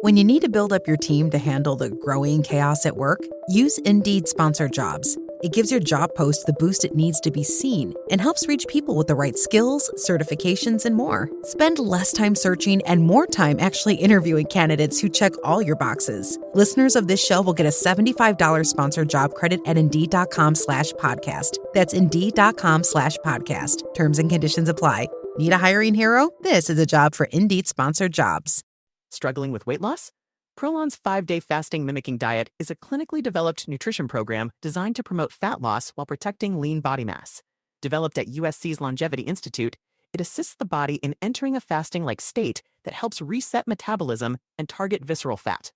When you need to build up your team to handle the growing chaos at work, use Indeed Sponsored Jobs. It gives your job post the boost it needs to be seen and helps reach people with the right skills, certifications, and more. Spend less time searching and more time actually interviewing candidates who check all your boxes. Listeners of this show will get a $75 sponsored job credit at Indeed.com/podcast. That's Indeed.com/podcast. Terms and conditions apply. Need a hiring hero? This is a job for Indeed Sponsored Jobs. Struggling with weight loss? Prolon's 5-day fasting mimicking diet is a clinically developed nutrition program designed to promote fat loss while protecting lean body mass. Developed at USC's Longevity Institute, it assists the body in entering a fasting-like state that helps reset metabolism and target visceral fat.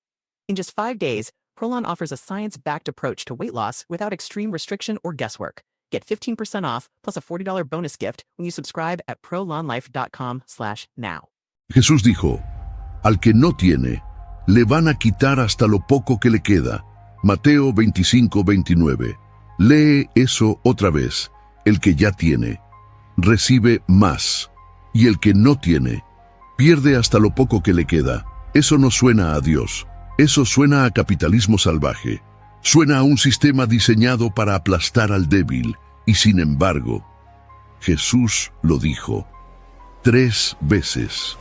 In just 5 days, Prolon offers a science-backed approach to weight loss without extreme restriction or guesswork. Get 15% off plus a $40 bonus gift when you subscribe at prolonlife.com/now. Jesús dijo, al que no tiene, le van a quitar hasta lo poco que le queda. Mateo 25:29. Lee eso otra vez. El que ya tiene, recibe más. Y el que no tiene, pierde hasta lo poco que le queda. Eso no suena a Dios. Eso suena a capitalismo salvaje. Suena a un sistema diseñado para aplastar al débil. Y sin embargo, Jesús lo dijo 3 veces.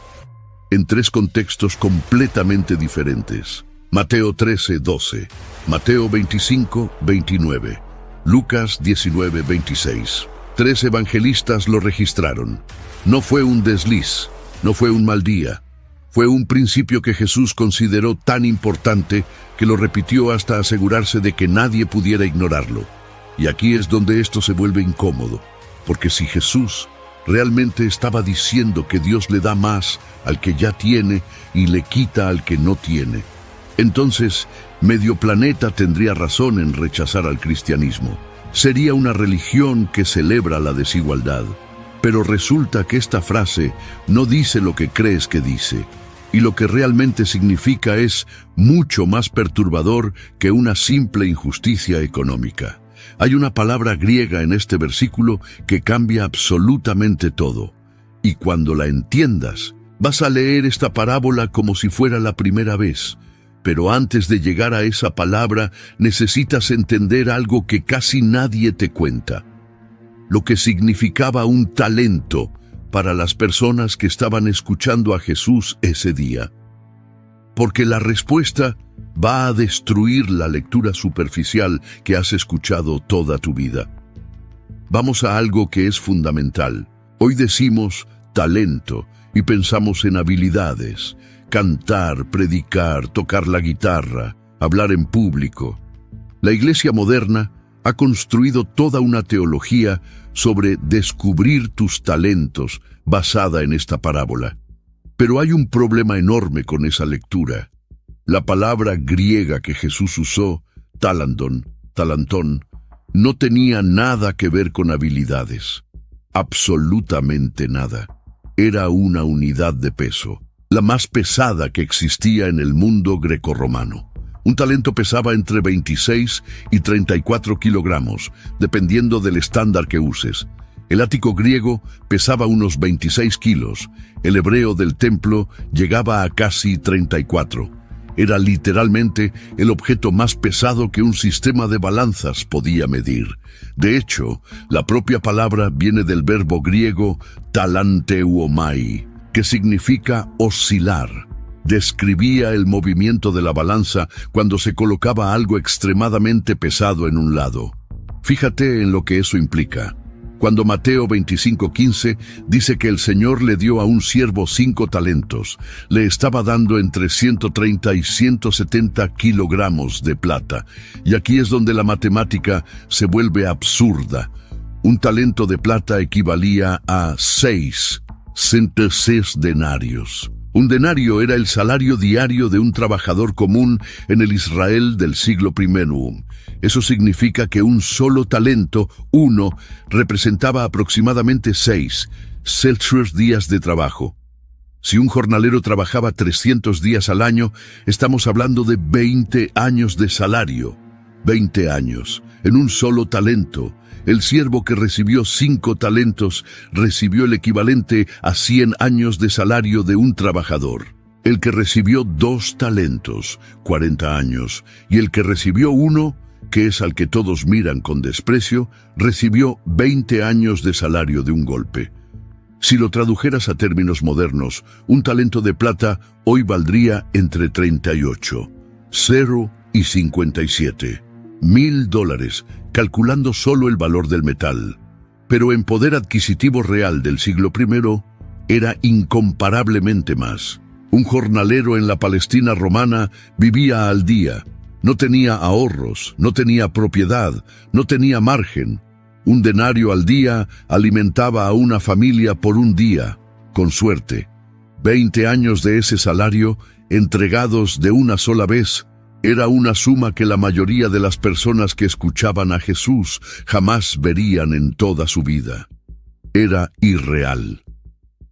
En 3 contextos completamente diferentes. Mateo 13:12, Mateo 25:29, Lucas 19:26. 3 evangelistas lo registraron. No fue un desliz, no fue un mal día. Fue un principio que Jesús consideró tan importante que lo repitió hasta asegurarse de que nadie pudiera ignorarlo. Y aquí es donde esto se vuelve incómodo, porque si Jesús realmente estaba diciendo que Dios le da más al que ya tiene y le quita al que no tiene, entonces medio planeta tendría razón en rechazar al cristianismo. Sería una religión que celebra la desigualdad. Pero resulta que esta frase no dice lo que crees que dice, y lo que realmente significa es mucho más perturbador que una simple injusticia económica. Hay una palabra griega en este versículo que cambia absolutamente todo. Y cuando la entiendas, vas a leer esta parábola como si fuera la primera vez. Pero antes de llegar a esa palabra, necesitas entender algo que casi nadie te cuenta. Lo que significaba un talento para las personas que estaban escuchando a Jesús ese día. Porque la respuesta va a destruir la lectura superficial que has escuchado toda tu vida. Vamos a algo que es fundamental. Hoy decimos talento y pensamos en habilidades, cantar, predicar, tocar la guitarra, hablar en público. La iglesia moderna ha construido toda una teología sobre descubrir tus talentos basada en esta parábola. Pero hay un problema enorme con esa lectura. La palabra griega que Jesús usó, talantón, no tenía nada que ver con habilidades. Absolutamente nada. Era una unidad de peso, la más pesada que existía en el mundo grecorromano. Un talento pesaba entre 26 y 34 kilogramos, dependiendo del estándar que uses. El ático griego pesaba unos 26 kilos. El hebreo del templo llegaba a casi 34. Era literalmente el objeto más pesado que un sistema de balanzas podía medir. De hecho, la propia palabra viene del verbo griego talanteuomai, que significa oscilar. Describía el movimiento de la balanza cuando se colocaba algo extremadamente pesado en un lado. Fíjate en lo que eso implica. Cuando Mateo 25:15 dice que el Señor le dio a un siervo 5 talentos, le estaba dando entre 130 y 170 kilogramos de plata. Y aquí es donde la matemática se vuelve absurda. Un talento de plata equivalía a 6 denarios. Un denario era el salario diario de un trabajador común en el Israel del siglo I. Eso significa que un solo talento, 1, representaba aproximadamente 6 días de trabajo. Si un jornalero trabajaba 300 días al año, estamos hablando de 20 años de salario. 20 años, en un solo talento. El siervo que recibió 5 talentos recibió el equivalente a 100 años de salario de un trabajador. El que recibió 2 talentos, 40 años, y el que recibió 1, que es al que todos miran con desprecio, recibió 20 años de salario de un golpe. Si lo tradujeras a términos modernos, un talento de plata hoy valdría entre 38, 0 y 57. $1,000, calculando solo el valor del metal. Pero en poder adquisitivo real del siglo I, era incomparablemente más. Un jornalero en la Palestina romana vivía al día. No tenía ahorros, no tenía propiedad, no tenía margen. Un denario al día alimentaba a una familia por un día, con suerte. 20 años de ese salario, entregados de una sola vez, era una suma que la mayoría de las personas que escuchaban a Jesús jamás verían en toda su vida. Era irreal.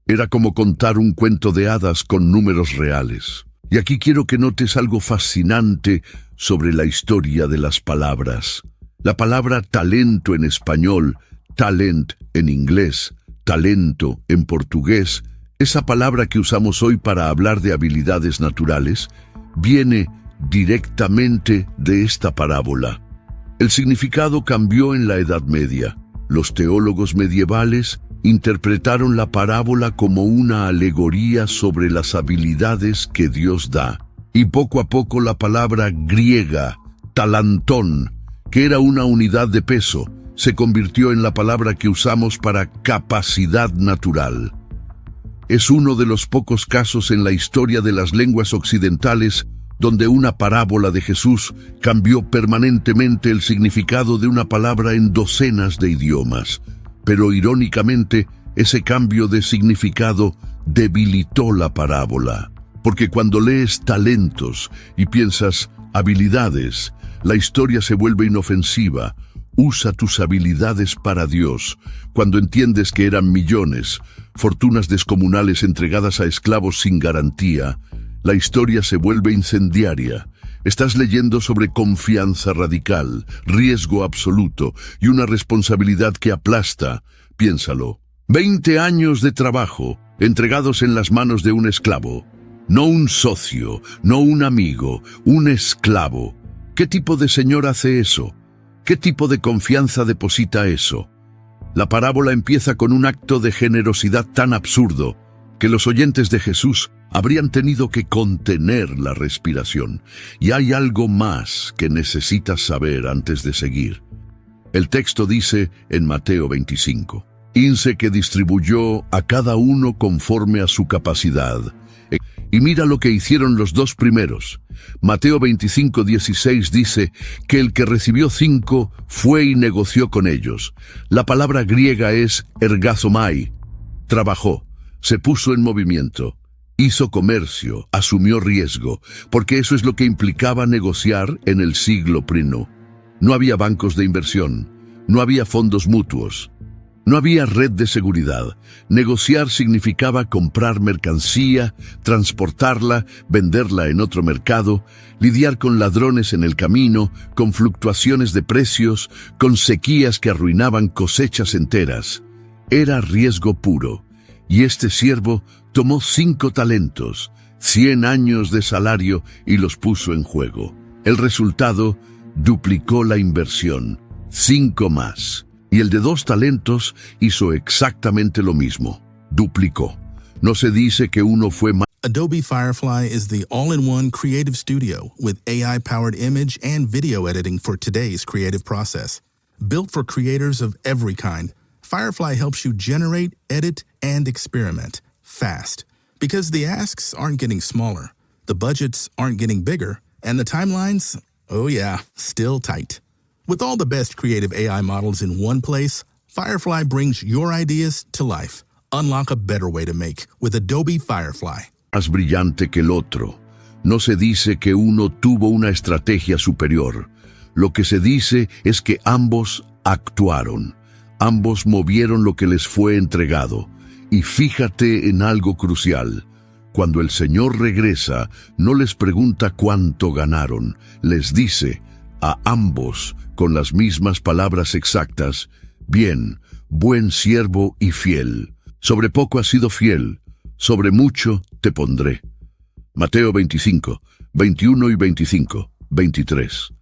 Era como contar un cuento de hadas con números reales. Y aquí quiero que notes algo fascinante sobre la historia de las palabras. La palabra talento en español, talent en inglés, talento en portugués, esa palabra que usamos hoy para hablar de habilidades naturales, viene directamente de esta parábola. El significado cambió en la Edad Media. Los teólogos medievales interpretaron la parábola como una alegoría sobre las habilidades que Dios da. Y poco a poco la palabra griega, talantón, que era una unidad de peso, se convirtió en la palabra que usamos para capacidad natural. Es uno de los pocos casos en la historia de las lenguas occidentales donde una parábola de Jesús cambió permanentemente el significado de una palabra en docenas de idiomas. Pero irónicamente, ese cambio de significado debilitó la parábola. Porque cuando lees talentos y piensas habilidades, la historia se vuelve inofensiva. Usa tus habilidades para Dios. Cuando entiendes que eran millones, fortunas descomunales entregadas a esclavos sin garantía, la historia se vuelve incendiaria. Estás leyendo sobre confianza radical, riesgo absoluto y una responsabilidad que aplasta. Piénsalo. 20 años de trabajo entregados en las manos de un esclavo. No un socio, no un amigo, un esclavo. ¿Qué tipo de señor hace eso? ¿Qué tipo de confianza deposita eso? La parábola empieza con un acto de generosidad tan absurdo que los oyentes de Jesús habrían tenido que contener la respiración. Y hay algo más que necesitas saber antes de seguir. El texto dice en Mateo 25, «Inse que distribuyó a cada uno conforme a su capacidad». Y mira lo que hicieron los 2 primeros. Mateo 25:16 dice que el que recibió 5 fue y negoció con ellos. La palabra griega es ergazomai. Trabajó, se puso en movimiento, hizo comercio, asumió riesgo, porque eso es lo que implicaba negociar en el siglo I. No había bancos de inversión, no había fondos mutuos. No había red de seguridad. Negociar significaba comprar mercancía, transportarla, venderla en otro mercado, lidiar con ladrones en el camino, con fluctuaciones de precios, con sequías que arruinaban cosechas enteras. Era riesgo puro. Y este siervo tomó 5 talentos, 100 años de salario y los puso en juego. El resultado, duplicó la inversión, 5 más. Y el de 2 talentos hizo exactamente lo mismo, duplicó. No se dice que uno fue más. Adobe Firefly is the all-in-one creative studio with AI-powered image and video editing for today's creative process. Built for creators of every kind, Firefly helps you generate, edit, and experiment fast. Because the asks aren't getting smaller, the budgets aren't getting bigger, and the timelines, oh yeah, still tight. With all the best creative AI models in one place, Firefly brings your ideas to life. Unlock a better way to make with Adobe Firefly. Más brillante que el otro. No se dice que uno tuvo una estrategia superior. Lo que se dice es que ambos actuaron. Ambos movieron lo que les fue entregado. Y fíjate en algo crucial. Cuando el Señor regresa, no les pregunta cuánto ganaron. Les dice a ambos, con las mismas palabras exactas, «Bien, buen siervo y fiel. Sobre poco has sido fiel, sobre mucho te pondré». Mateo 25, 21 y 25, 23.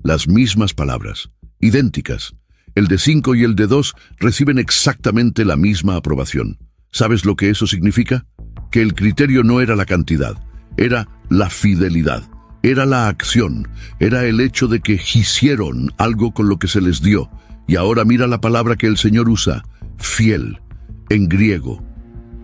Las mismas palabras, idénticas. El de 5 y el de 2 reciben exactamente la misma aprobación. ¿Sabes lo que eso significa? Que el criterio no era la cantidad, era la fidelidad, era la acción, era el hecho de que hicieron algo con lo que se les dio. Y ahora mira la palabra que el Señor usa, fiel, en griego,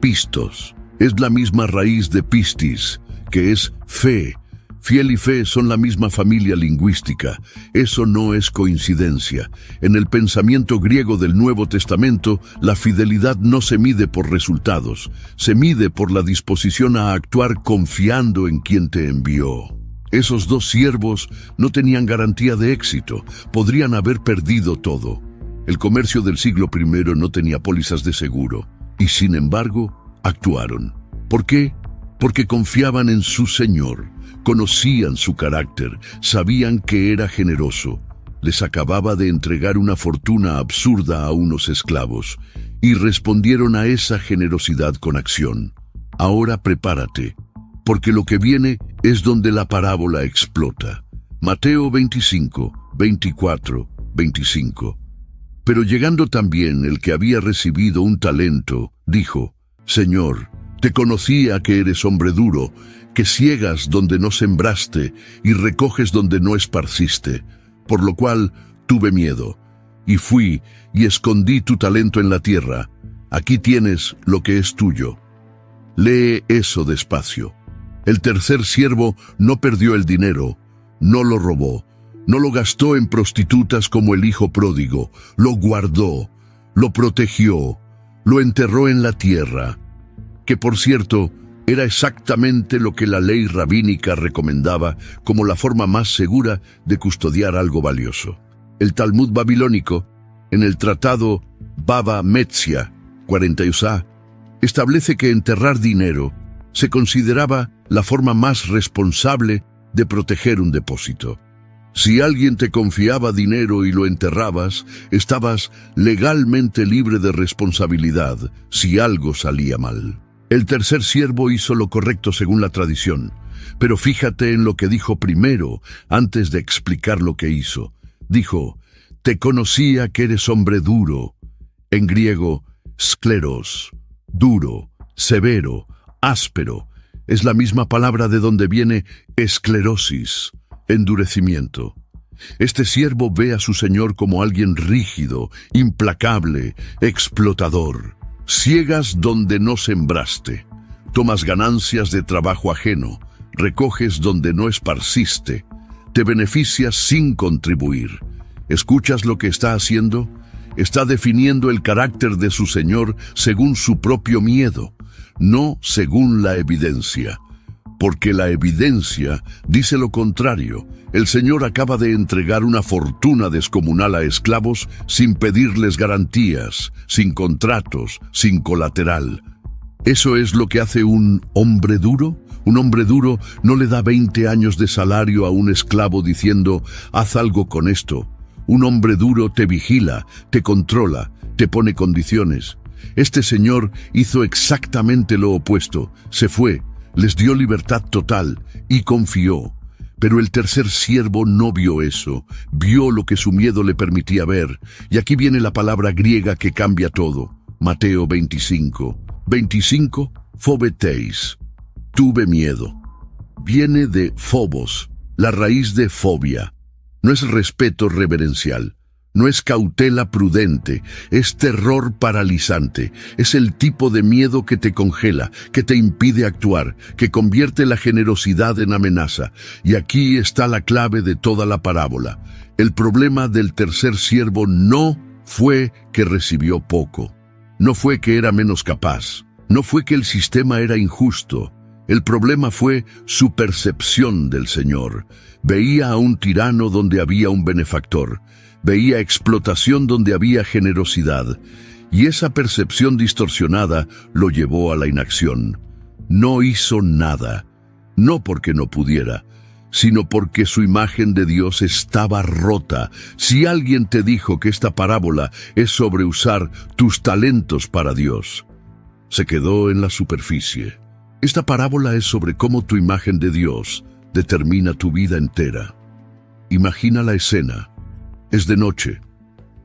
pistos. Es la misma raíz de pistis, que es fe. Fiel y fe son la misma familia lingüística. Eso no es coincidencia. En el pensamiento griego del Nuevo Testamento, la fidelidad no se mide por resultados, se mide por la disposición a actuar confiando en quien te envió. Esos dos siervos no tenían garantía de éxito, podrían haber perdido todo. El comercio del siglo I no tenía pólizas de seguro, y sin embargo, actuaron. ¿Por qué? Porque confiaban en su Señor. Conocían su carácter, sabían que era generoso. Les acababa de entregar una fortuna absurda a unos esclavos y respondieron a esa generosidad con acción. Ahora prepárate, porque lo que viene es donde la parábola explota. Mateo 25, 24, 25. Pero llegando también el que había recibido un talento, dijo: Señor, te conocía que eres hombre duro, que ciegas donde no sembraste y recoges donde no esparciste, por lo cual tuve miedo, y fui y escondí tu talento en la tierra. Aquí tienes lo que es tuyo. Lee eso despacio. El tercer siervo no perdió el dinero, no lo robó, no lo gastó en prostitutas como el hijo pródigo, lo guardó, lo protegió, lo enterró en la tierra, que por cierto, era exactamente lo que la ley rabínica recomendaba como la forma más segura de custodiar algo valioso. El Talmud babilónico, en el tratado Bava Metzia 40 Usá, establece que enterrar dinero se consideraba la forma más responsable de proteger un depósito. Si alguien te confiaba dinero y lo enterrabas, estabas legalmente libre de responsabilidad si algo salía mal. El tercer siervo hizo lo correcto según la tradición, pero fíjate en lo que dijo primero, antes de explicar lo que hizo. Dijo: te conocía que eres hombre duro. En griego, skleros, duro, severo, áspero. Es la misma palabra de donde viene esclerosis, endurecimiento. Este siervo ve a su señor como alguien rígido, implacable, explotador. Ciegas donde no sembraste, tomas ganancias de trabajo ajeno, recoges donde no esparciste, te beneficias sin contribuir. ¿Escuchas lo que está haciendo? Está definiendo el carácter de su Señor según su propio miedo, no según la evidencia. Porque la evidencia dice lo contrario. El Señor acaba de entregar una fortuna descomunal a esclavos sin pedirles garantías, sin contratos, sin colateral. ¿Eso es lo que hace un hombre duro? Un hombre duro no le da 20 años de salario a un esclavo diciendo: haz algo con esto. Un hombre duro te vigila, te controla, te pone condiciones. Este señor hizo exactamente lo opuesto. Se fue, les dio libertad total y confió. Pero el tercer siervo no vio eso, vio lo que su miedo le permitía ver. Y aquí viene la palabra griega que cambia todo. Mateo 25. 25, fobeteis. Tuve miedo. Viene de phobos, la raíz de fobia. No es respeto reverencial, no es cautela prudente, es terror paralizante. Es el tipo de miedo que te congela, que te impide actuar, que convierte la generosidad en amenaza. Y aquí está la clave de toda la parábola. El problema del tercer siervo no fue que recibió poco, no fue que era menos capaz, no fue que el sistema era injusto. El problema fue su percepción del Señor. Veía a un tirano donde había un benefactor. Veía explotación donde había generosidad. Y esa percepción distorsionada lo llevó a la inacción. No hizo nada, no porque no pudiera, sino porque su imagen de Dios estaba rota. Si alguien te dijo que esta parábola es sobre usar tus talentos para Dios, se quedó en la superficie. Esta parábola es sobre cómo tu imagen de Dios determina tu vida entera. Imagina la escena. Es de noche.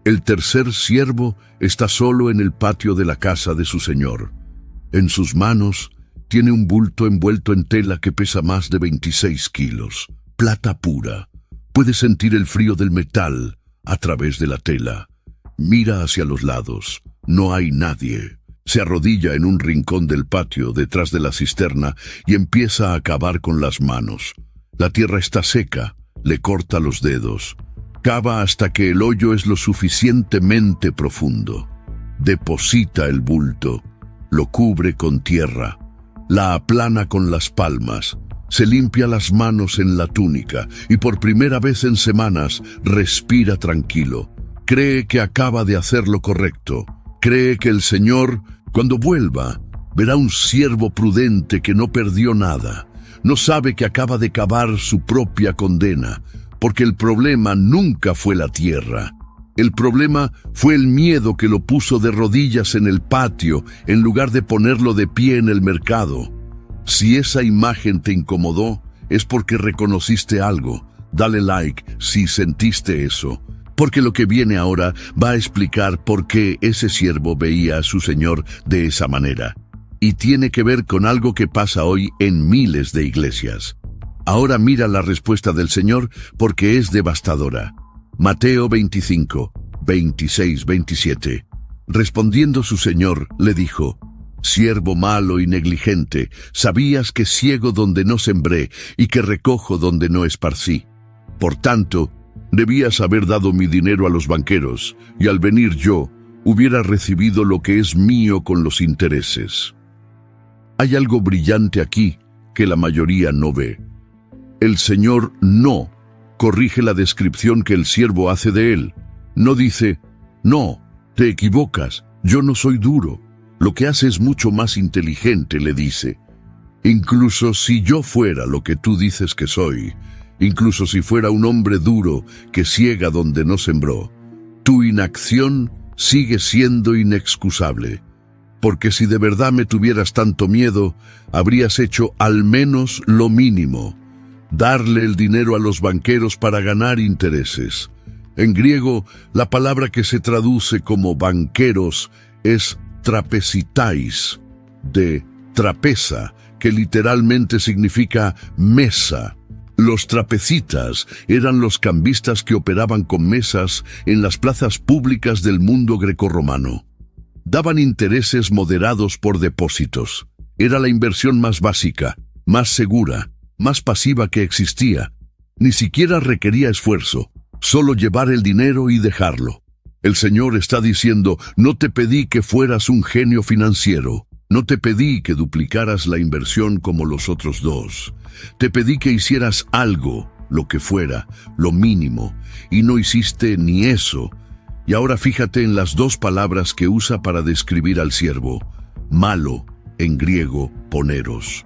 El tercer siervo está solo en el patio de la casa de su señor. En sus manos tiene un bulto envuelto en tela que pesa más de 26 kilos. Plata pura. Puede sentir el frío del metal a través de la tela. Mira hacia los lados. No hay nadie. Se arrodilla en un rincón del patio detrás de la cisterna y empieza a cavar con las manos. La tierra está seca, le corta los dedos. Cava hasta que el hoyo es lo suficientemente profundo. Deposita el bulto, lo cubre con tierra, la aplana con las palmas, se limpia las manos en la túnica y por primera vez en semanas respira tranquilo. Cree que acaba de hacer lo correcto. Cree que el Señor, cuando vuelva, verá un siervo prudente que no perdió nada. No sabe que acaba de cavar su propia condena, porque el problema nunca fue la tierra. El problema fue el miedo que lo puso de rodillas en el patio en lugar de ponerlo de pie en el mercado. Si esa imagen te incomodó, es porque reconociste algo. Dale like si sentiste eso, porque lo que viene ahora va a explicar por qué ese siervo veía a su señor de esa manera. Y tiene que ver con algo que pasa hoy en miles de iglesias. Ahora mira la respuesta del Señor porque es devastadora. Mateo 25, 26, 27. Respondiendo su señor, le dijo: «Siervo malo y negligente, sabías que ciego donde no sembré y que recojo donde no esparcí. Por tanto, debías haber dado mi dinero a los banqueros, y al venir yo, hubiera recibido lo que es mío con los intereses». Hay algo brillante aquí que la mayoría no ve. El Señor no corrige la descripción que el siervo hace de él. No dice: «No, te equivocas, yo no soy duro». Lo que hace es mucho más inteligente, le dice: «Incluso si yo fuera lo que tú dices que soy, incluso si fuera un hombre duro que ciega donde no sembró, tu inacción sigue siendo inexcusable. Porque si de verdad me tuvieras tanto miedo, habrías hecho al menos lo mínimo: darle el dinero a los banqueros para ganar intereses». En griego, la palabra que se traduce como banqueros es trapesitais, de trapeza, que literalmente significa mesa. Los trapecitas eran los cambistas que operaban con mesas en las plazas públicas del mundo grecorromano. Daban intereses moderados por depósitos. Era la inversión más básica, más segura, más pasiva que existía. Ni siquiera requería esfuerzo, solo llevar el dinero y dejarlo. El Señor está diciendo: no te pedí que fueras un genio financiero, no te pedí que duplicaras la inversión como los otros dos. Te pedí que hicieras algo, lo que fuera, lo mínimo, y no hiciste ni eso. Y ahora fíjate en las dos palabras que usa para describir al siervo. Malo, en griego, poneros.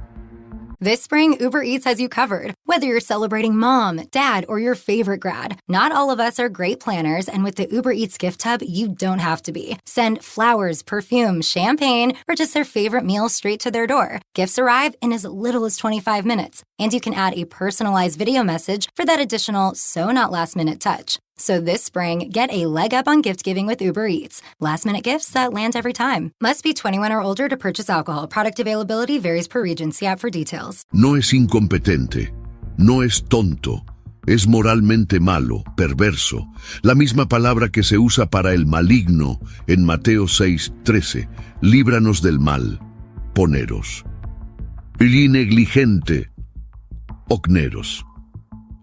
This spring, Uber Eats has you covered. Whether you're celebrating mom, dad, or your favorite grad, not all of us are great planners, and with the Uber Eats gift hub, you don't have to be. Send flowers, perfume, champagne, or just their favorite meal straight to their door. Gifts arrive in as little as 25 minutes, and you can add a personalized video message for that additional so-not-last-minute touch. So this spring, get a leg up on gift giving with Uber Eats. Last-minute gifts that land every time. Must be 21 or older to purchase alcohol. Product availability varies per region. See app for details. No es incompetente, no es tonto, es moralmente malo, perverso. La misma palabra que se usa para el maligno en Mateo 6:13. Líbranos del mal, poneros. Y negligente, ocneros.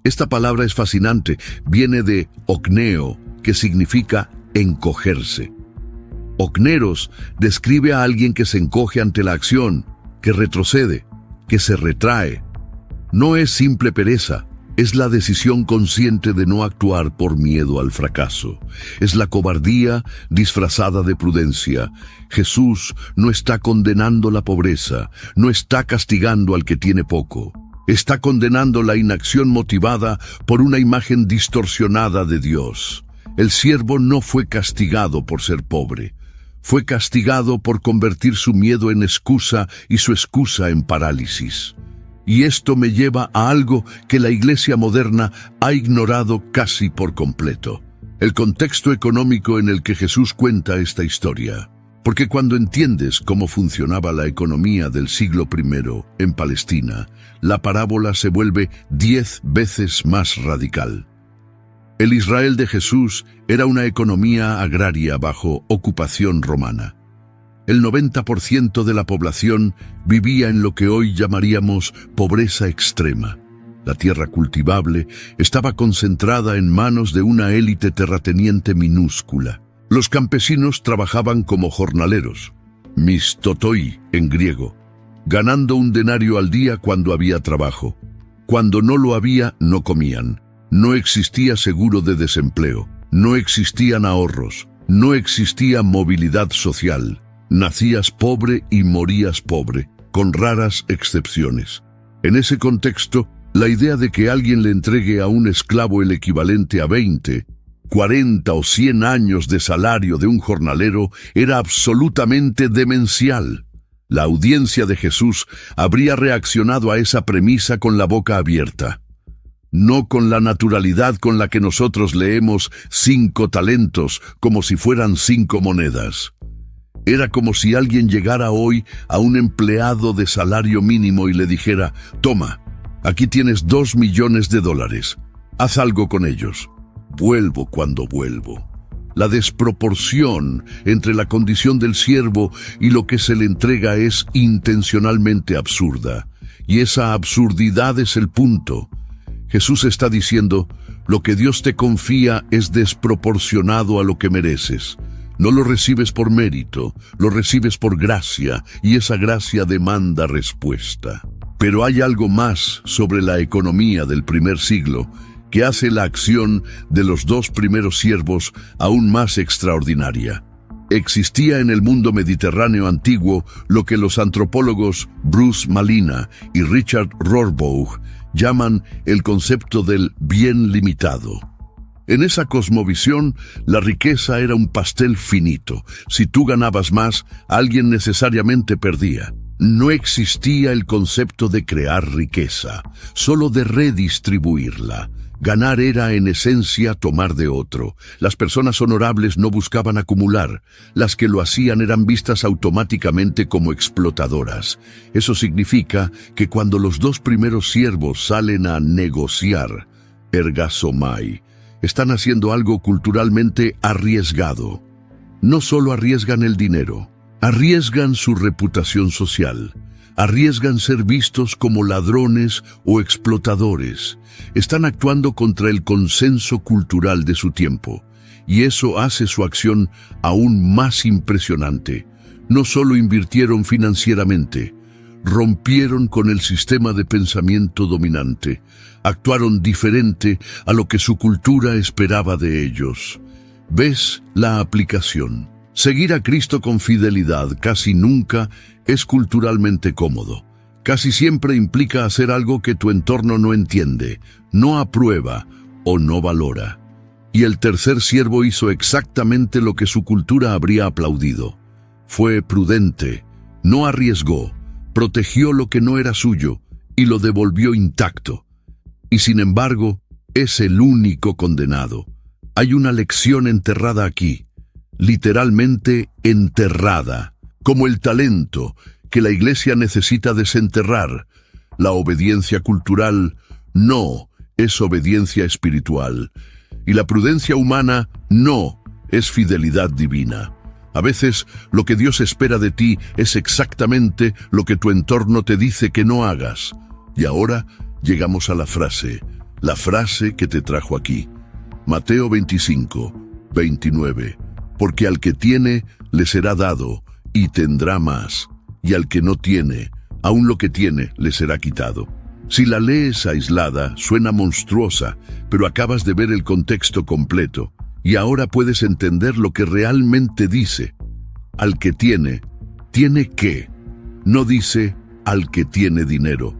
Esta palabra es fascinante, viene de ocneo, que significa encogerse. Ocneros describe a alguien que se encoge ante la acción, que retrocede, que se retrae. No es simple pereza, es la decisión consciente de no actuar por miedo al fracaso. Es la cobardía disfrazada de prudencia. Jesús no está condenando la pobreza, no está castigando al que tiene poco. Está condenando la inacción motivada por una imagen distorsionada de Dios. El siervo no fue castigado por ser pobre, Fue castigado por convertir su miedo en excusa y su excusa en parálisis. Y esto me lleva a algo que la Iglesia moderna ha ignorado casi por completo: el contexto económico en el que Jesús cuenta esta historia. Porque cuando entiendes cómo funcionaba la economía del siglo I en Palestina, la parábola se vuelve 10 veces más radical. El Israel de Jesús era una economía agraria bajo ocupación romana. El 90% de la población vivía en lo que hoy llamaríamos pobreza extrema. La tierra cultivable estaba concentrada en manos de una élite terrateniente minúscula. Los campesinos trabajaban como jornaleros, mistotoi en griego, ganando un denario al día cuando había trabajo. Cuando no lo había, no comían. No existía seguro de desempleo, no existían ahorros, no existía movilidad social. Nacías pobre y morías pobre, con raras excepciones. En ese contexto, la idea de que alguien le entregue a un esclavo el equivalente a 20, 40 o 100 años de salario de un jornalero era absolutamente demencial. La audiencia de Jesús habría reaccionado a esa premisa con la boca abierta. No con la naturalidad con la que nosotros leemos 5 talentos como si fueran 5 monedas. Era como si alguien llegara hoy a un empleado de salario mínimo y le dijera: toma, aquí tienes $2 millones, haz algo con ellos. Vuelvo cuando vuelvo. La desproporción entre la condición del siervo y lo que se le entrega es intencionalmente absurda, y esa absurdidad es el punto. Jesús está diciendo: lo que Dios te confía es desproporcionado a lo que mereces. No lo recibes por mérito, lo recibes por gracia, y esa gracia demanda respuesta. Pero hay algo más sobre la economía del primer siglo que hace la acción de los 2 primeros siervos aún más extraordinaria. Existía en el mundo mediterráneo antiguo lo que los antropólogos Bruce Malina y Richard Rohrbaugh llaman el concepto del bien limitado. En esa cosmovisión, la riqueza era un pastel finito. Si tú ganabas más, alguien necesariamente perdía. No existía el concepto de crear riqueza, solo de redistribuirla. Ganar era, en esencia, tomar de otro. Las personas honorables no buscaban acumular. Las que lo hacían eran vistas automáticamente como explotadoras. Eso significa que cuando los 2 primeros siervos salen a negociar, ergasomai, están haciendo algo culturalmente arriesgado. No solo arriesgan el dinero, arriesgan su reputación social. Arriesgan ser vistos como ladrones o explotadores. Están actuando contra el consenso cultural de su tiempo, y eso hace su acción aún más impresionante. No solo invirtieron financieramente, rompieron con el sistema de pensamiento dominante. Actuaron diferente a lo que su cultura esperaba de ellos. ¿Ves la aplicación? Seguir a Cristo con fidelidad casi nunca es culturalmente cómodo. Casi siempre implica hacer algo que tu entorno no entiende, no aprueba o no valora. Y el tercer siervo hizo exactamente lo que su cultura habría aplaudido. Fue prudente, no arriesgó, protegió lo que no era suyo y lo devolvió intacto. Y sin embargo, es el único condenado. Hay una lección enterrada aquí, literalmente enterrada, como el talento que la Iglesia necesita desenterrar. La obediencia cultural no es obediencia espiritual, y la prudencia humana no es fidelidad divina. A veces lo que Dios espera de ti es exactamente lo que tu entorno te dice que no hagas. Y ahora llegamos a la frase que te trajo aquí. Mateo 25, 29. Porque al que tiene, le será dado, y tendrá más. Y al que no tiene, aun lo que tiene, le será quitado. Si la lees aislada, suena monstruosa, pero acabas de ver el contexto completo, y ahora puedes entender lo que realmente dice. Al que tiene, ¿tiene qué? No dice al que tiene dinero.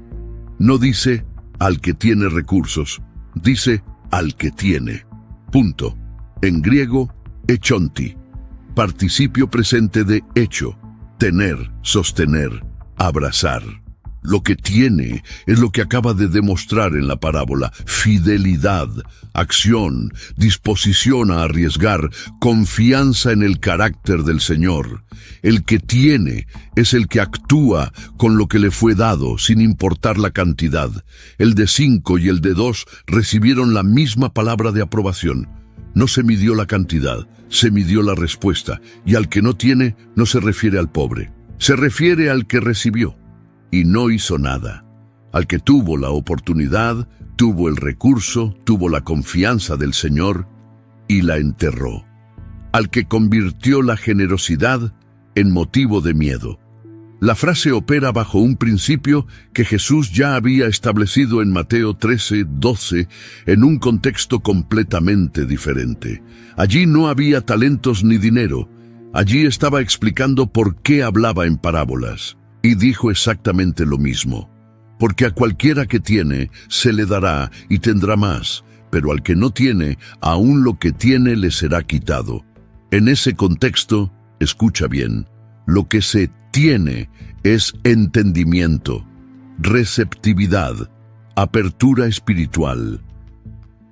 No dice al que tiene recursos. Dice al que tiene. Punto. En griego, echonti. participio presente de hecho, tener, sostener, abrazar. Lo que tiene es lo que acaba de demostrar en la parábola: fidelidad, acción, disposición a arriesgar, confianza en el carácter del Señor. El que tiene es el que actúa con lo que le fue dado, sin importar la cantidad. El de 5 y el de 2 recibieron la misma palabra de aprobación. No se midió la cantidad, se midió la respuesta, y al que no tiene no se refiere al pobre, se refiere al que recibió y no hizo nada. Al que tuvo la oportunidad, tuvo el recurso, tuvo la confianza del Señor y la enterró. Al que convirtió la generosidad en motivo de miedo. La frase opera bajo un principio que Jesús ya había establecido en Mateo 13:12 en un contexto completamente diferente. Allí no había talentos ni dinero. Allí estaba explicando por qué hablaba en parábolas. Y dijo exactamente lo mismo. Porque a cualquiera que tiene, se le dará y tendrá más, pero al que no tiene, aún lo que tiene le será quitado. En ese contexto, escucha bien, lo que se tiene es entendimiento, receptividad, apertura espiritual.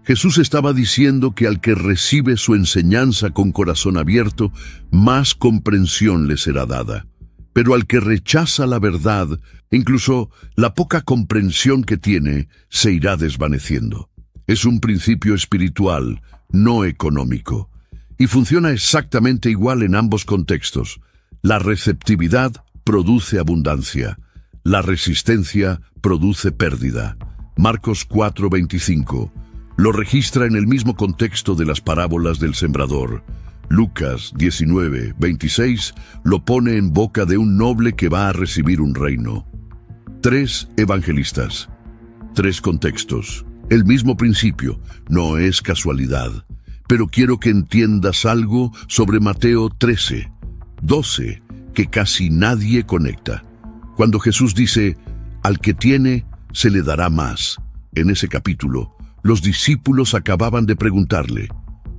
Jesús estaba diciendo que al que recibe su enseñanza con corazón abierto, más comprensión le será dada. Pero al que rechaza la verdad, incluso la poca comprensión que tiene, se irá desvaneciendo. Es un principio espiritual, no económico. Y funciona exactamente igual en ambos contextos. La receptividad produce abundancia. La resistencia produce pérdida. Marcos 4:25. Lo registra en el mismo contexto de las parábolas del sembrador. Lucas 19:26 lo pone en boca de un noble que va a recibir un reino. 3 evangelistas, 3 contextos, el mismo principio, no es casualidad. Pero quiero que entiendas algo sobre Mateo 13:12, que casi nadie conecta. Cuando Jesús dice, al que tiene, se le dará más. En ese capítulo, los discípulos acababan de preguntarle,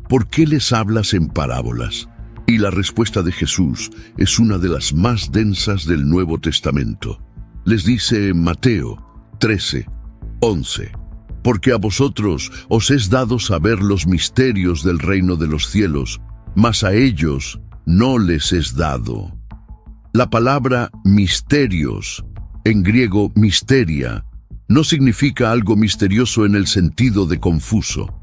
¿por qué les hablas en parábolas? Y la respuesta de Jesús es una de las más densas del Nuevo Testamento. Les dice en Mateo 13:11, porque a vosotros os es dado saber los misterios del reino de los cielos, mas a ellos no les es dado. La palabra misterios, en griego misteria, no significa algo misterioso en el sentido de confuso.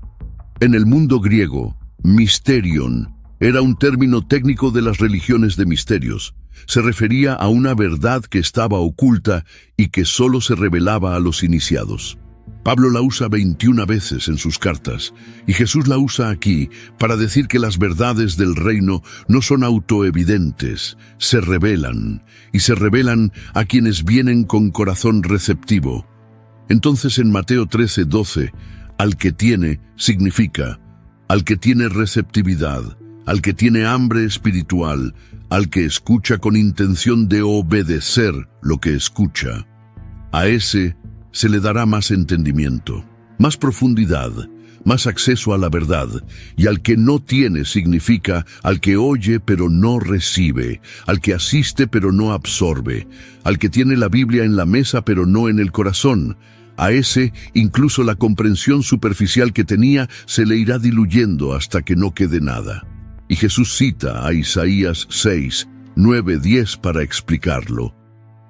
En el mundo griego, mysterion era un término técnico de las religiones de misterios. Se refería a una verdad que estaba oculta y que solo se revelaba a los iniciados. Pablo la usa 21 veces en sus cartas, y Jesús la usa aquí para decir que las verdades del reino no son autoevidentes, se revelan, y se revelan a quienes vienen con corazón receptivo. Entonces en Mateo 13:12, al que tiene significa al que tiene receptividad, al que tiene hambre espiritual, al que escucha con intención de obedecer lo que escucha. A ese se le dará más entendimiento, más profundidad, más acceso a la verdad, y al que no tiene significa al que oye pero no recibe, al que asiste pero no absorbe, al que tiene la Biblia en la mesa pero no en el corazón. A ese, incluso la comprensión superficial que tenía se le irá diluyendo hasta que no quede nada. Y Jesús cita a Isaías 6:9-10 para explicarlo.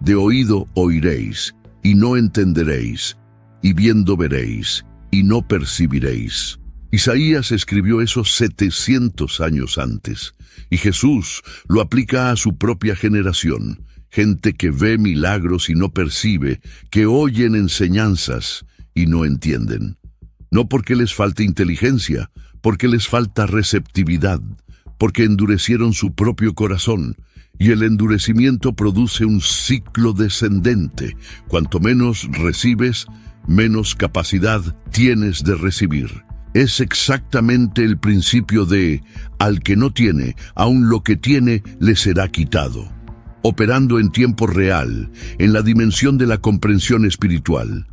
De oído oiréis, y no entenderéis, y viendo veréis, y no percibiréis. Isaías escribió eso 700 años antes, y Jesús lo aplica a su propia generación. Gente que ve milagros y no percibe, que oyen enseñanzas y no entienden. No porque les falte inteligencia, porque les falta receptividad, porque endurecieron su propio corazón, y el endurecimiento produce un ciclo descendente. Cuanto menos recibes, menos capacidad tienes de recibir. Es exactamente el principio de, al que no tiene, aun lo que tiene le será quitado. Operando en tiempo real, en la dimensión de la comprensión espiritual.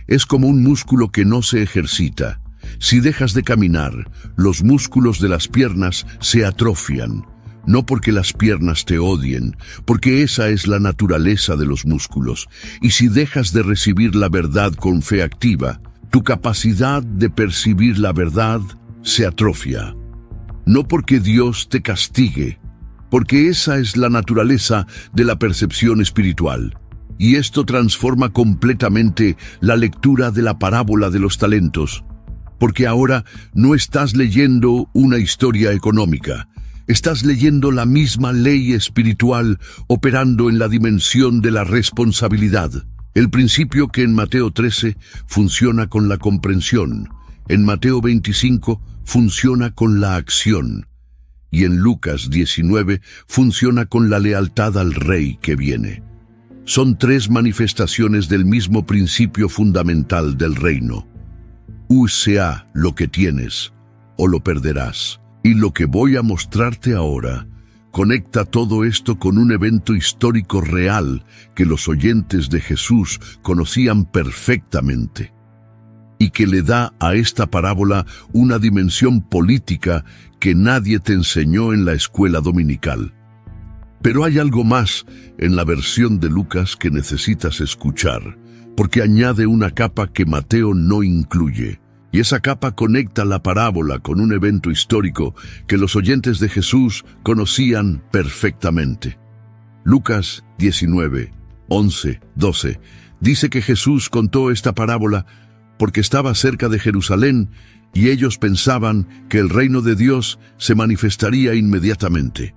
Es como un músculo que no se ejercita. Si dejas de caminar, los músculos de las piernas se atrofian. no porque las piernas te odien, porque esa es la naturaleza de los músculos. Y si dejas de recibir la verdad con fe activa, tu capacidad de percibir la verdad se atrofia. No porque Dios te castigue, porque esa es la naturaleza de la percepción espiritual. Y esto transforma completamente la lectura de la parábola de los talentos, porque ahora no estás leyendo una historia económica, estás leyendo la misma ley espiritual operando en la dimensión de la responsabilidad. El principio que en Mateo 13 funciona con la comprensión, en Mateo 25 funciona con la acción, y en Lucas 19 funciona con la lealtad al Rey que viene. Son tres manifestaciones del mismo principio fundamental del reino. Sea lo que tienes, o lo perderás. Y lo que voy a mostrarte ahora conecta todo esto con un evento histórico real que los oyentes de Jesús conocían perfectamente, y que le da a esta parábola una dimensión política que nadie te enseñó en la escuela dominical. Pero hay algo más en la versión de Lucas que necesitas escuchar, porque añade una capa que Mateo no incluye. Y esa capa conecta la parábola con un evento histórico que los oyentes de Jesús conocían perfectamente. Lucas 19, 11, 12 dice que Jesús contó esta parábola porque estaba cerca de Jerusalén y ellos pensaban que el reino de Dios se manifestaría inmediatamente.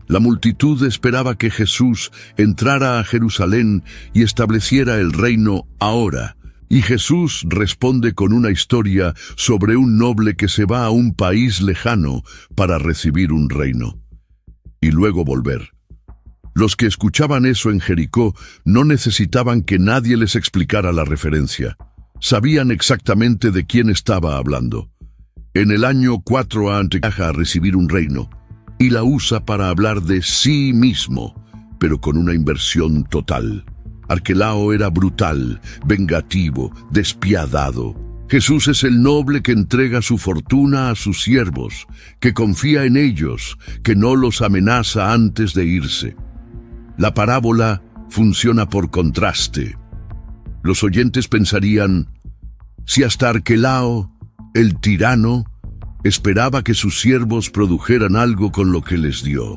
La multitud esperaba que Jesús entrara a Jerusalén y estableciera el reino ahora. Y Jesús responde con una historia sobre un noble que se va a un país lejano para recibir un reino y luego volver. Los que escuchaban eso en Jericó no necesitaban que nadie les explicara la referencia. Sabían exactamente de quién estaba hablando. En el año 4 a.C. viaja a recibir un reino y la usa para hablar de sí mismo, pero con una inversión total. Arquelao era brutal, vengativo, despiadado. Jesús es el noble que entrega su fortuna a sus siervos, que confía en ellos, que no los amenaza antes de irse. La parábola funciona por contraste. Los oyentes pensarían, si hasta Arquelao, el tirano, esperaba que sus siervos produjeran algo con lo que les dio,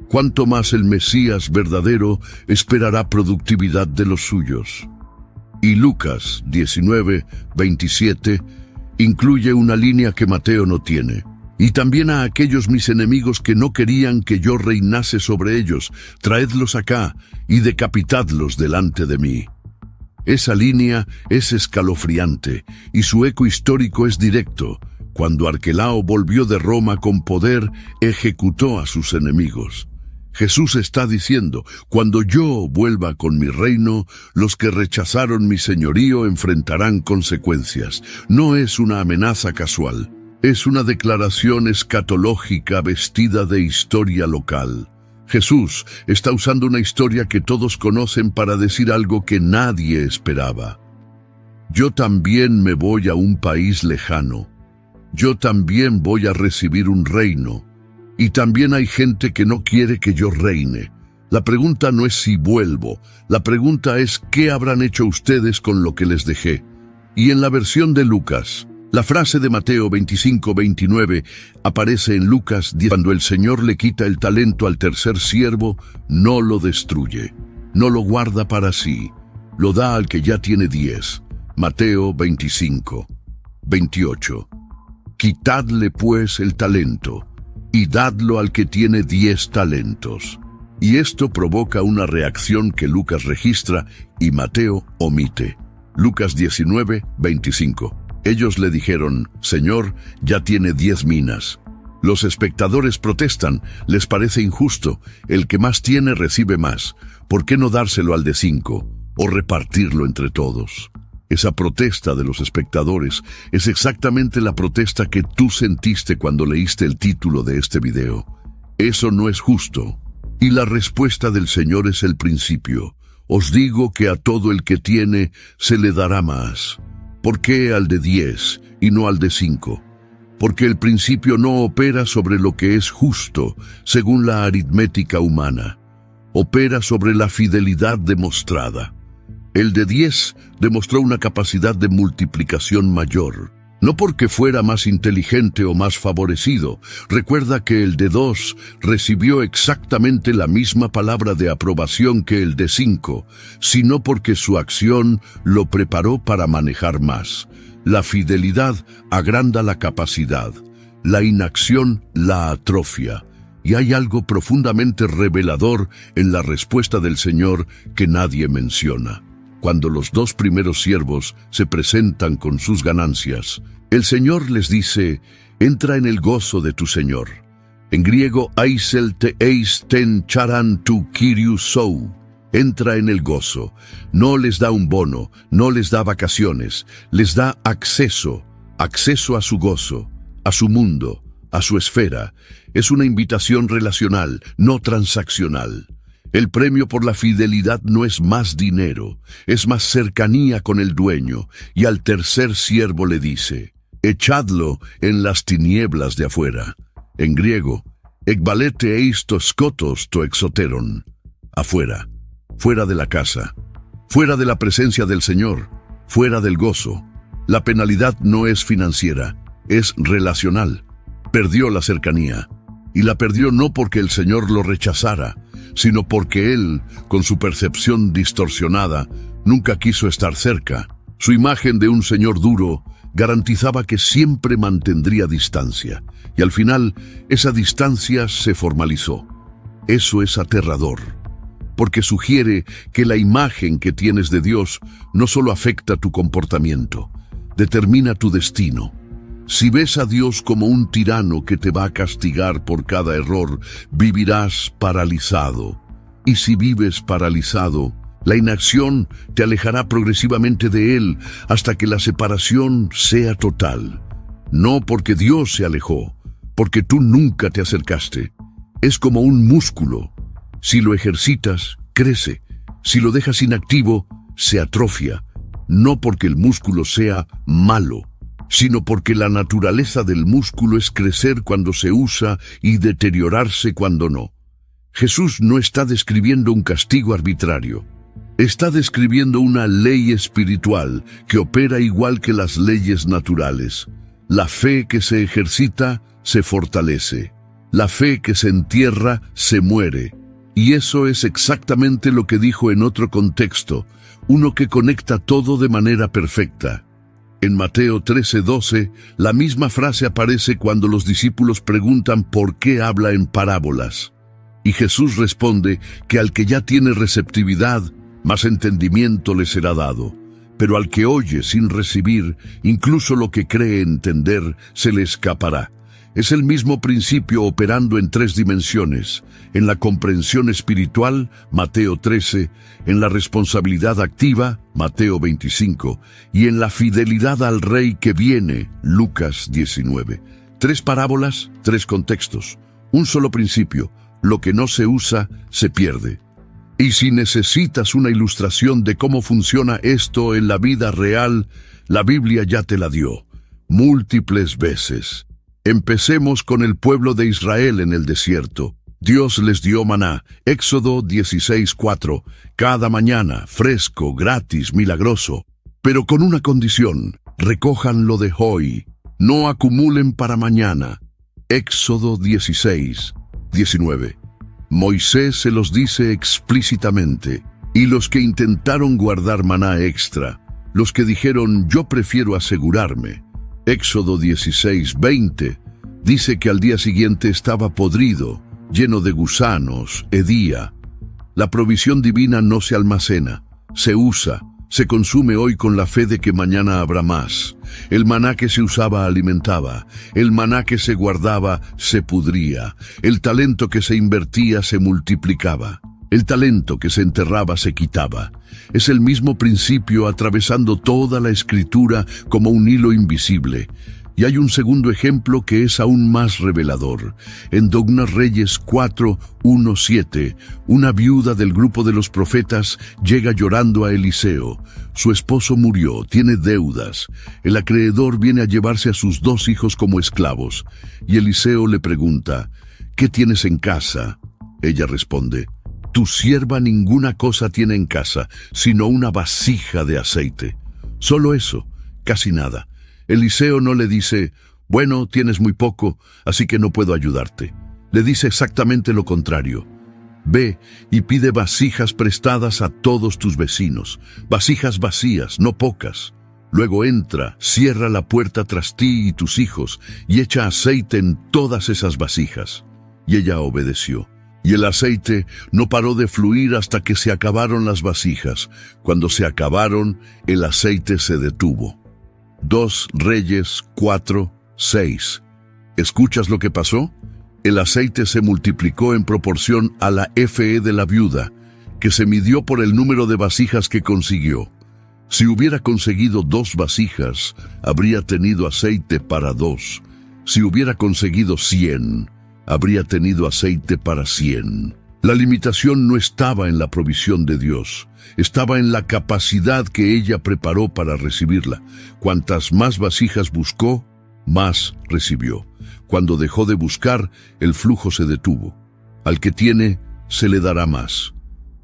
¿cuánto más el Mesías verdadero esperará productividad de los suyos? Y Lucas 19, 27 incluye una línea que Mateo no tiene. Y también a aquellos mis enemigos que no querían que yo reinase sobre ellos, traedlos acá y decapitadlos delante de mí. Esa línea es escalofriante y su eco histórico es directo. Cuando Arquelao volvió de Roma con poder, ejecutó a sus enemigos. Jesús está diciendo, cuando yo vuelva con mi reino, los que rechazaron mi señorío enfrentarán consecuencias. No es una amenaza casual, es una declaración escatológica vestida de historia local. Jesús está usando una historia que todos conocen para decir algo que nadie esperaba. Yo también me voy a un país lejano. Yo también voy a recibir un reino. Y también hay gente que no quiere que yo reine. La pregunta no es si vuelvo, la pregunta es ¿qué habrán hecho ustedes con lo que les dejé? Y en la versión de Lucas, la frase de Mateo 25-29 aparece en Lucas 10. Cuando el Señor le quita el talento al tercer siervo, no lo destruye, no lo guarda para sí, lo da al que ya tiene 10. Mateo 25-28. Quitadle pues el talento y dadlo al que tiene 10 talentos. Y esto provoca una reacción que Lucas registra y Mateo omite. Lucas 19:25. Ellos le dijeron, Señor, ya tiene 10 minas. Los espectadores protestan, les parece injusto, el que más tiene recibe más. ¿Por qué no dárselo al de 5 o repartirlo entre todos? Esa protesta de los espectadores es exactamente la protesta que tú sentiste cuando leíste el título de este video. Eso no es justo. Y la respuesta del Señor es el principio. Os digo que a todo el que tiene se le dará más. ¿Por qué al de 10 y no al de 5? porque el principio no opera sobre lo que es justo, según la aritmética humana. Opera sobre la fidelidad demostrada. El de 10 demostró una capacidad de multiplicación mayor, no porque fuera más inteligente o más favorecido. Recuerda que el de 2 recibió exactamente la misma palabra de aprobación que el de 5, sino porque su acción lo preparó para manejar más. La fidelidad agranda la capacidad, la inacción la atrofia, y hay algo profundamente revelador en la respuesta del Señor que nadie menciona. Cuando los 2 primeros siervos se presentan con sus ganancias, el Señor les dice: entra en el gozo de tu Señor. En griego, aisel te eis ten charan tu kyriou sou. Entra en el gozo. No les da un bono, no les da vacaciones, les da acceso a su gozo, a su mundo, a su esfera. Es una invitación relacional, no transaccional. El premio por la fidelidad no es más dinero, es más cercanía con el dueño, y al tercer siervo le dice: echadlo en las tinieblas de afuera. En griego, ekbalete eis to skotos to exoteron. Afuera, fuera de la casa, fuera de la presencia del Señor, fuera del gozo. La penalidad no es financiera, es relacional. Perdió la cercanía, y la perdió no porque el Señor lo rechazara, sino porque él, con su percepción distorsionada, nunca quiso estar cerca. Su imagen de un Señor duro garantizaba que siempre mantendría distancia, y al final esa distancia se formalizó. Eso es aterrador, porque sugiere que la imagen que tienes de Dios no solo afecta tu comportamiento, determina tu destino. Si ves a Dios como un tirano que te va a castigar por cada error, vivirás paralizado. Y si vives paralizado, la inacción te alejará progresivamente de Él hasta que la separación sea total. No porque Dios se alejó, porque tú nunca te acercaste. Es como un músculo. Si lo ejercitas, crece. Si lo dejas inactivo, se atrofia. No porque el músculo sea malo, sino porque la naturaleza del músculo es crecer cuando se usa y deteriorarse cuando no. Jesús no está describiendo un castigo arbitrario. Está describiendo una ley espiritual que opera igual que las leyes naturales. La fe que se ejercita se fortalece. La fe que se entierra se muere. Y eso es exactamente lo que dijo en otro contexto, uno que conecta todo de manera perfecta. En Mateo 13:12, la misma frase aparece cuando los discípulos preguntan por qué habla en parábolas. Y Jesús responde que al que ya tiene receptividad, más entendimiento le será dado. Pero al que oye sin recibir, incluso lo que cree entender, se le escapará. Es el mismo principio operando en 3 dimensiones: en la comprensión espiritual, Mateo 13, en la responsabilidad activa, Mateo 25, y en la fidelidad al Rey que viene, Lucas 19. 3 parábolas, 3 contextos, un solo principio: lo que no se usa, se pierde. Y si necesitas una ilustración de cómo funciona esto en la vida real, la Biblia ya te la dio, múltiples veces. Empecemos con el pueblo de Israel en el desierto. Dios les dio maná, Éxodo 16:4, cada mañana, fresco, gratis, milagroso. Pero con una condición: recójanlo de hoy, no acumulen para mañana. Éxodo 16:19. Moisés se los dice explícitamente, y los que intentaron guardar maná extra, los que dijeron yo prefiero asegurarme. Éxodo 16:20 dice que al día siguiente estaba podrido, lleno de gusanos, hedía. La provisión divina no se almacena, se usa, se consume hoy con la fe de que mañana habrá más. El maná que se usaba alimentaba, el maná que se guardaba se pudría, el talento que se invertía se multiplicaba, el talento que se enterraba se quitaba. Es el mismo principio atravesando toda la Escritura como un hilo invisible. Y hay un segundo ejemplo que es aún más revelador. En 2 Reyes 4:1-7, una viuda del grupo de los profetas llega llorando a Eliseo. Su esposo murió, tiene deudas. El acreedor viene a llevarse a sus 2 hijos como esclavos. Y Eliseo le pregunta, ¿qué tienes en casa? Ella responde, tu sierva ninguna cosa tiene en casa, sino una vasija de aceite. Solo eso, casi nada. Eliseo no le dice, bueno, tienes muy poco, así que no puedo ayudarte. Le dice exactamente lo contrario. Ve y pide vasijas prestadas a todos tus vecinos, vasijas vacías, no pocas. Luego entra, cierra la puerta tras ti y tus hijos, y echa aceite en todas esas vasijas. Y ella obedeció. Y el aceite no paró de fluir hasta que se acabaron las vasijas. Cuando se acabaron, el aceite se detuvo. 2 Reyes 4:6. ¿Escuchas lo que pasó? El aceite se multiplicó en proporción a la fe de la viuda, que se midió por el número de vasijas que consiguió. Si hubiera conseguido 2 vasijas, habría tenido aceite para 2. Si hubiera conseguido 100, habría tenido aceite para 100. La limitación no estaba en la provisión de Dios, estaba en la capacidad que ella preparó para recibirla. Cuantas más vasijas buscó, más recibió. Cuando dejó de buscar, el flujo se detuvo. Al que tiene, se le dará más.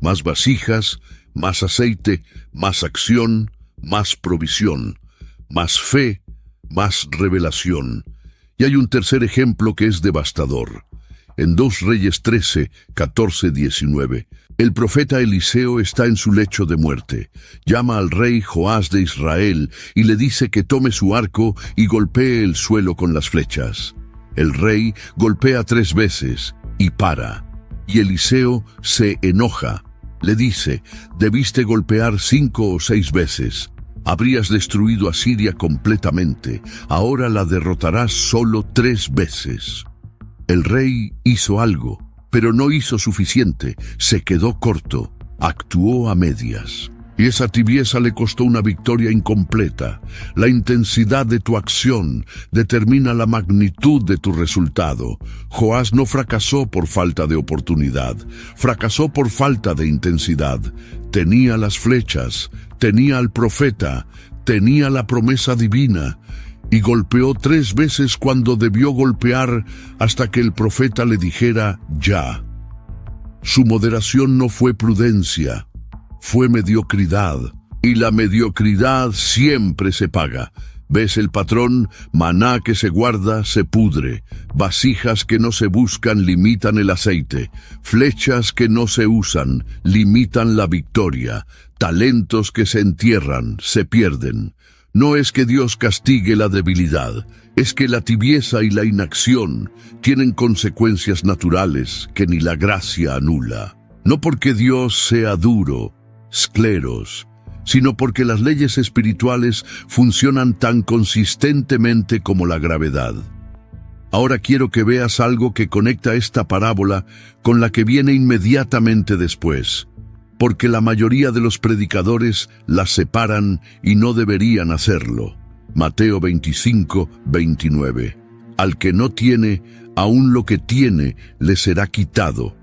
Más vasijas, más aceite, más acción, más provisión, más fe, más revelación. Y hay un tercer ejemplo que es devastador. En 2 Reyes 13:14-19, el profeta Eliseo está en su lecho de muerte. Llama al rey Joás de Israel y le dice que tome su arco y golpee el suelo con las flechas. El rey golpea 3 veces y para. Y Eliseo se enoja. Le dice, debiste golpear 5 o 6 veces. Habrías destruido a Siria completamente. Ahora la derrotarás solo 3 veces. El rey hizo algo, pero no hizo suficiente. Se quedó corto, actuó a medias. Y esa tibieza le costó una victoria incompleta. La intensidad de tu acción determina la magnitud de tu resultado. Joás no fracasó por falta de oportunidad, fracasó por falta de intensidad. Tenía las flechas, tenía al profeta, tenía la promesa divina, y golpeó 3 veces cuando debió golpear hasta que el profeta le dijera ya. Su moderación no fue prudencia, fue mediocridad, y la mediocridad siempre se paga. ¿Ves el patrón? Maná que se guarda se pudre, vasijas que no se buscan limitan el aceite, flechas que no se usan limitan la victoria, talentos que se entierran se pierden. No es que Dios castigue la debilidad, es que la tibieza y la inacción tienen consecuencias naturales que ni la gracia anula. No porque Dios sea duro, scleros, sino porque las leyes espirituales funcionan tan consistentemente como la gravedad. Ahora quiero que veas algo que conecta esta parábola con la que viene inmediatamente después, porque la mayoría de los predicadores las separan y no deberían hacerlo. Mateo 25:29. Al que no tiene, aún lo que tiene le será quitado.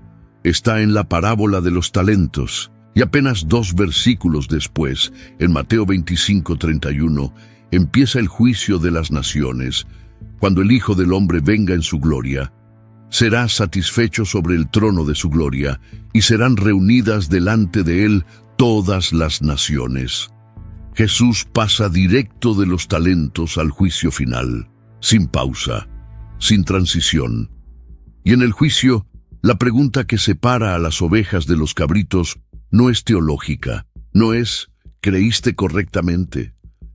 Está en la parábola de los talentos. Y apenas 2 versículos después, en Mateo 25:31, empieza el juicio de las naciones. Cuando el Hijo del Hombre venga en su gloria, será satisfecho sobre el trono de su gloria, y serán reunidas delante de él todas las naciones. Jesús pasa directo de los talentos al juicio final, sin pausa, sin transición. Y en el juicio, la pregunta que separa a las ovejas de los cabritos no es teológica, no es ¿creíste correctamente?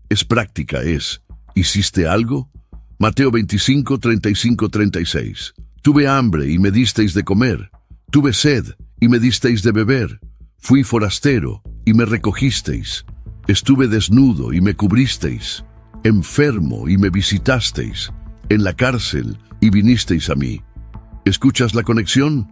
Es práctica, es ¿hiciste algo? Mateo 25:35-36. Tuve hambre y me disteis de comer. Tuve sed y me disteis de beber. Fui forastero y me recogisteis. Estuve desnudo y me cubristeis. Enfermo y me visitasteis. En la cárcel y vinisteis a mí. ¿Escuchas la conexión?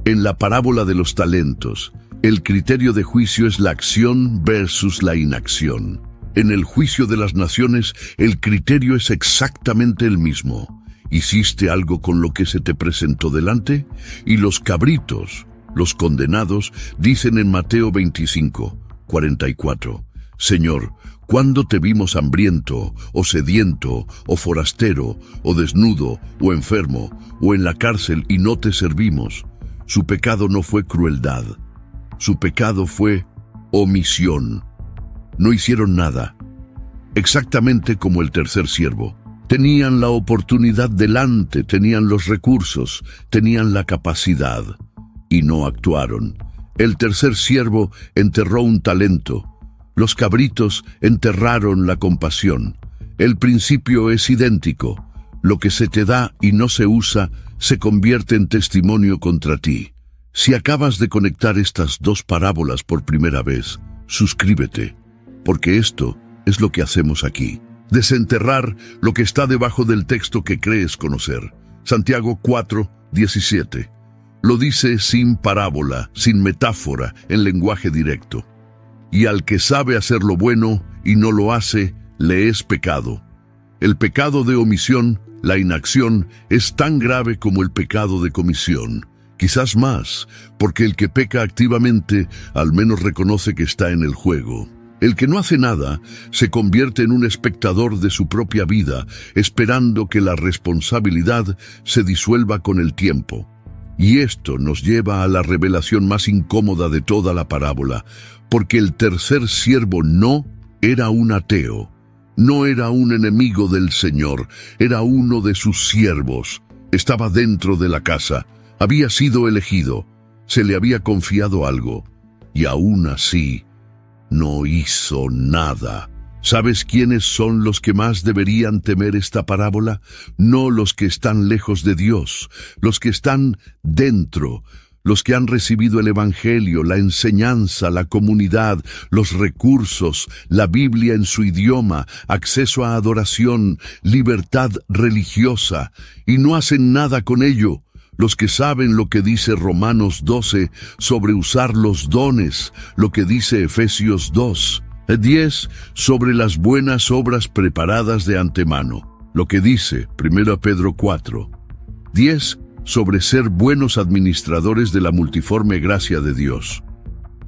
En la parábola de los talentos, el criterio de juicio es la acción versus la inacción. En el juicio de las naciones, el criterio es exactamente el mismo. ¿Hiciste algo con lo que se te presentó delante? Y los cabritos, los condenados, dicen en Mateo 25, 44, Señor, ¿cuándo te vimos hambriento, o sediento, o forastero, o desnudo, o enfermo, o en la cárcel y no te servimos? Su pecado no fue crueldad, su pecado fue omisión. No hicieron nada, exactamente como el tercer siervo. Tenían la oportunidad delante, tenían los recursos, tenían la capacidad, y no actuaron. El tercer siervo enterró un talento. Los cabritos enterraron la compasión. El principio es idéntico. Lo que se te da y no se usa se convierte en testimonio contra ti. Si acabas de conectar estas dos parábolas por primera vez, suscríbete, porque esto es lo que hacemos aquí. Desenterrar lo que está debajo del texto que crees conocer. Santiago 4, 17. Lo dice sin parábola, sin metáfora, en lenguaje directo. Y al que sabe hacer lo bueno y no lo hace, le es pecado. El pecado de omisión, la inacción, es tan grave como el pecado de comisión. Quizás más, porque el que peca activamente al menos reconoce que está en el juego. El que no hace nada se convierte en un espectador de su propia vida, esperando que la responsabilidad se disuelva con el tiempo. Y esto nos lleva a la revelación más incómoda de toda la parábola, porque el tercer siervo no era un ateo, no era un enemigo del Señor, era uno de sus siervos. Estaba dentro de la casa, había sido elegido, se le había confiado algo, y aún así no hizo nada. ¿Sabes quiénes son los que más deberían temer esta parábola? No los que están lejos de Dios, los que están dentro, los que han recibido el Evangelio, la enseñanza, la comunidad, los recursos, la Biblia en su idioma, acceso a adoración, libertad religiosa, y no hacen nada con ello. Los que saben lo que dice Romanos 12 sobre usar los dones, lo que dice Efesios 2, 10 sobre las buenas obras preparadas de antemano, lo que dice 1 Pedro 4, 10 sobre ser buenos administradores de la multiforme gracia de Dios.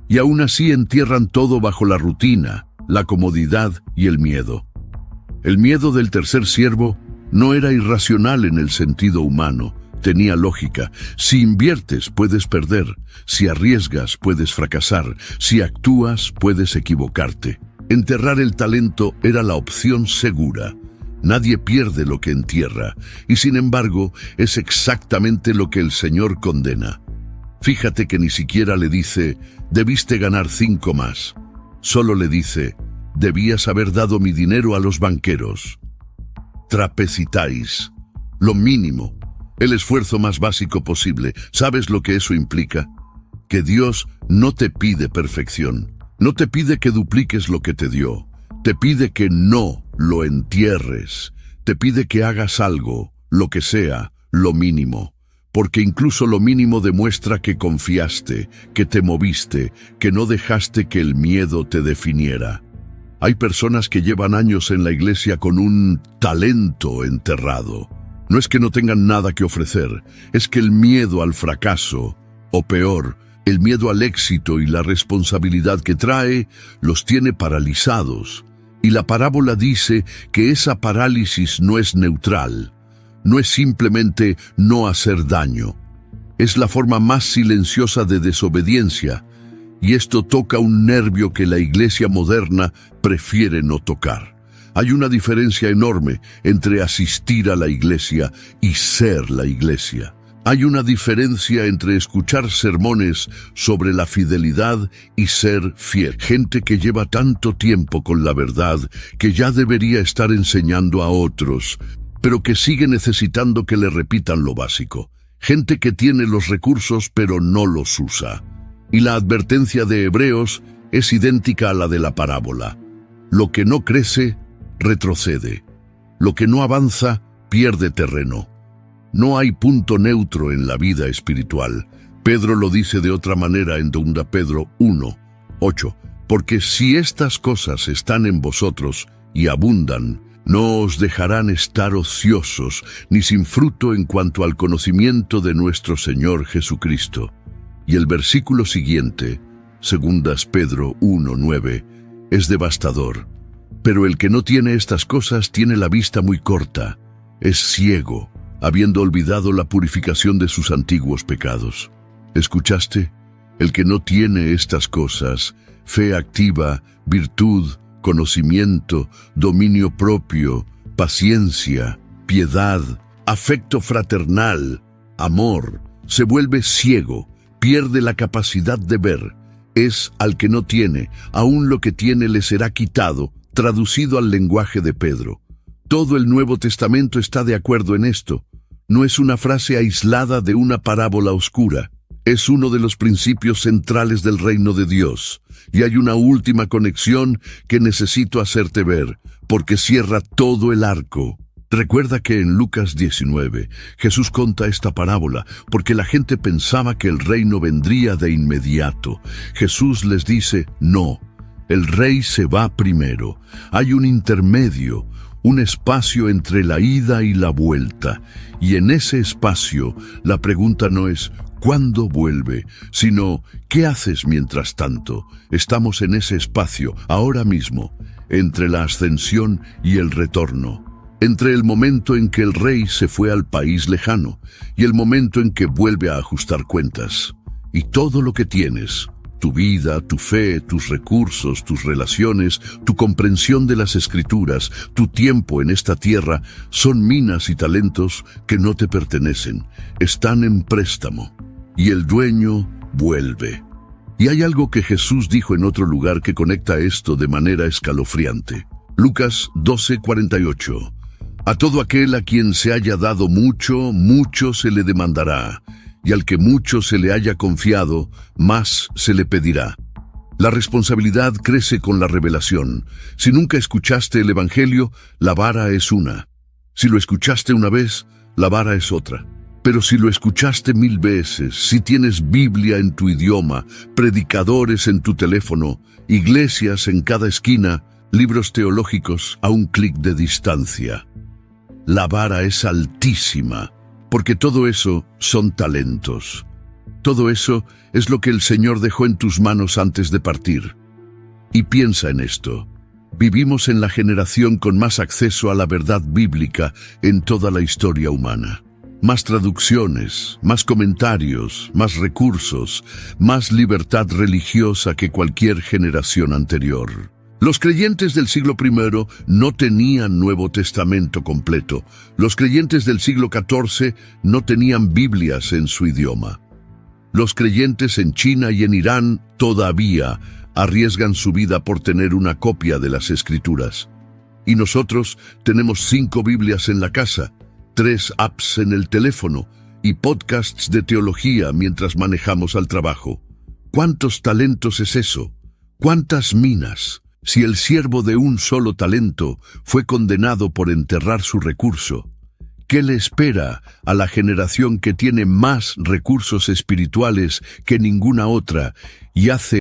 Y aún así entierran todo bajo la rutina, la comodidad y el miedo. El miedo del tercer siervo no era irracional en el sentido humano, tenía lógica. Si inviertes, puedes perder. Si arriesgas, puedes fracasar. Si actúas, puedes equivocarte. Enterrar el talento era la opción segura. Nadie pierde lo que entierra, y sin embargo, es exactamente lo que el Señor condena. Fíjate que ni siquiera le dice, debiste ganar 5 más. Solo le dice, debías haber dado mi dinero a los banqueros. Trapecitáis, lo mínimo. El esfuerzo más básico posible. ¿Sabes lo que eso implica? Que Dios no te pide perfección. No te pide que dupliques lo que te dio. Te pide que no lo entierres. Te pide que hagas algo, lo que sea, lo mínimo. Porque incluso lo mínimo demuestra que confiaste, que te moviste, que no dejaste que el miedo te definiera. Hay personas que llevan años en la iglesia con un talento enterrado. No es que no tengan nada que ofrecer, es que el miedo al fracaso, o peor, el miedo al éxito y la responsabilidad que trae, los tiene paralizados. Y la parábola dice que esa parálisis no es neutral, no es simplemente no hacer daño. Es la forma más silenciosa de desobediencia, y esto toca un nervio que la iglesia moderna prefiere no tocar. Hay una diferencia enorme entre asistir a la iglesia y ser la iglesia. Hay una diferencia entre escuchar sermones sobre la fidelidad y ser fiel. Gente que lleva tanto tiempo con la verdad que ya debería estar enseñando a otros, pero que sigue necesitando que le repitan lo básico. Gente que tiene los recursos pero no los usa. Y la advertencia de Hebreos es idéntica a la de la parábola. Lo que no crece, retrocede. Lo que no avanza, pierde terreno. No hay punto neutro en la vida espiritual. Pedro lo dice de otra manera en 2 Pedro 1, 8. Porque si estas cosas están en vosotros y abundan, no os dejarán estar ociosos ni sin fruto en cuanto al conocimiento de nuestro Señor Jesucristo. Y el versículo siguiente, 2 Pedro 1:9, es devastador. Pero el que no tiene estas cosas tiene la vista muy corta, es ciego, habiendo olvidado la purificación de sus antiguos pecados. ¿Escuchaste? El que no tiene estas cosas, fe activa, virtud, conocimiento, dominio propio, paciencia, piedad, afecto fraternal, amor, se vuelve ciego, pierde la capacidad de ver. Es al que no tiene, aún lo que tiene le será quitado, traducido al lenguaje de Pedro. Todo el Nuevo Testamento está de acuerdo en esto. No es una frase aislada de una parábola oscura. Es uno de los principios centrales del reino de Dios. Y hay una última conexión que necesito hacerte ver, porque cierra todo el arco. Recuerda que en Lucas 19, Jesús cuenta esta parábola porque la gente pensaba que el reino vendría de inmediato. Jesús les dice, no, el rey se va primero. Hay un intermedio, un espacio entre la ida y la vuelta. Y en ese espacio, la pregunta no es ¿cuándo vuelve?, sino ¿qué haces mientras tanto? Estamos en ese espacio, ahora mismo, entre la ascensión y el retorno. Entre el momento en que el rey se fue al país lejano y el momento en que vuelve a ajustar cuentas. Y todo lo que tienes, tu vida, tu fe, tus recursos, tus relaciones, tu comprensión de las Escrituras, tu tiempo en esta tierra, son minas y talentos que no te pertenecen, están en préstamo. Y el dueño vuelve. Y hay algo que Jesús dijo en otro lugar que conecta esto de manera escalofriante. Lucas 12:48. A todo aquel a quien se haya dado mucho, mucho se le demandará, y al que mucho se le haya confiado, más se le pedirá. La responsabilidad crece con la revelación. Si nunca escuchaste el Evangelio, la vara es una. Si lo escuchaste una vez, la vara es otra. Pero si lo escuchaste 1000 veces, si tienes Biblia en tu idioma, predicadores en tu teléfono, iglesias en cada esquina, libros teológicos a un clic de distancia. La vara es altísima, porque todo eso son talentos. Todo eso es lo que el Señor dejó en tus manos antes de partir. Y piensa en esto. Vivimos en la generación con más acceso a la verdad bíblica en toda la historia humana. Más traducciones, más comentarios, más recursos, más libertad religiosa que cualquier generación anterior. Los creyentes del siglo I no tenían Nuevo Testamento completo. Los creyentes del siglo XIV no tenían Biblias en su idioma. Los creyentes en China y en Irán todavía arriesgan su vida por tener una copia de las Escrituras. Y nosotros tenemos 5 Biblias en la casa, 3 apps en el teléfono y podcasts de teología mientras manejamos al trabajo. ¿Cuántos talentos es eso? ¿Cuántas minas? Si el siervo de un solo talento fue condenado por enterrar su recurso, ¿qué le espera a la generación que tiene más recursos espirituales que ninguna otra y hace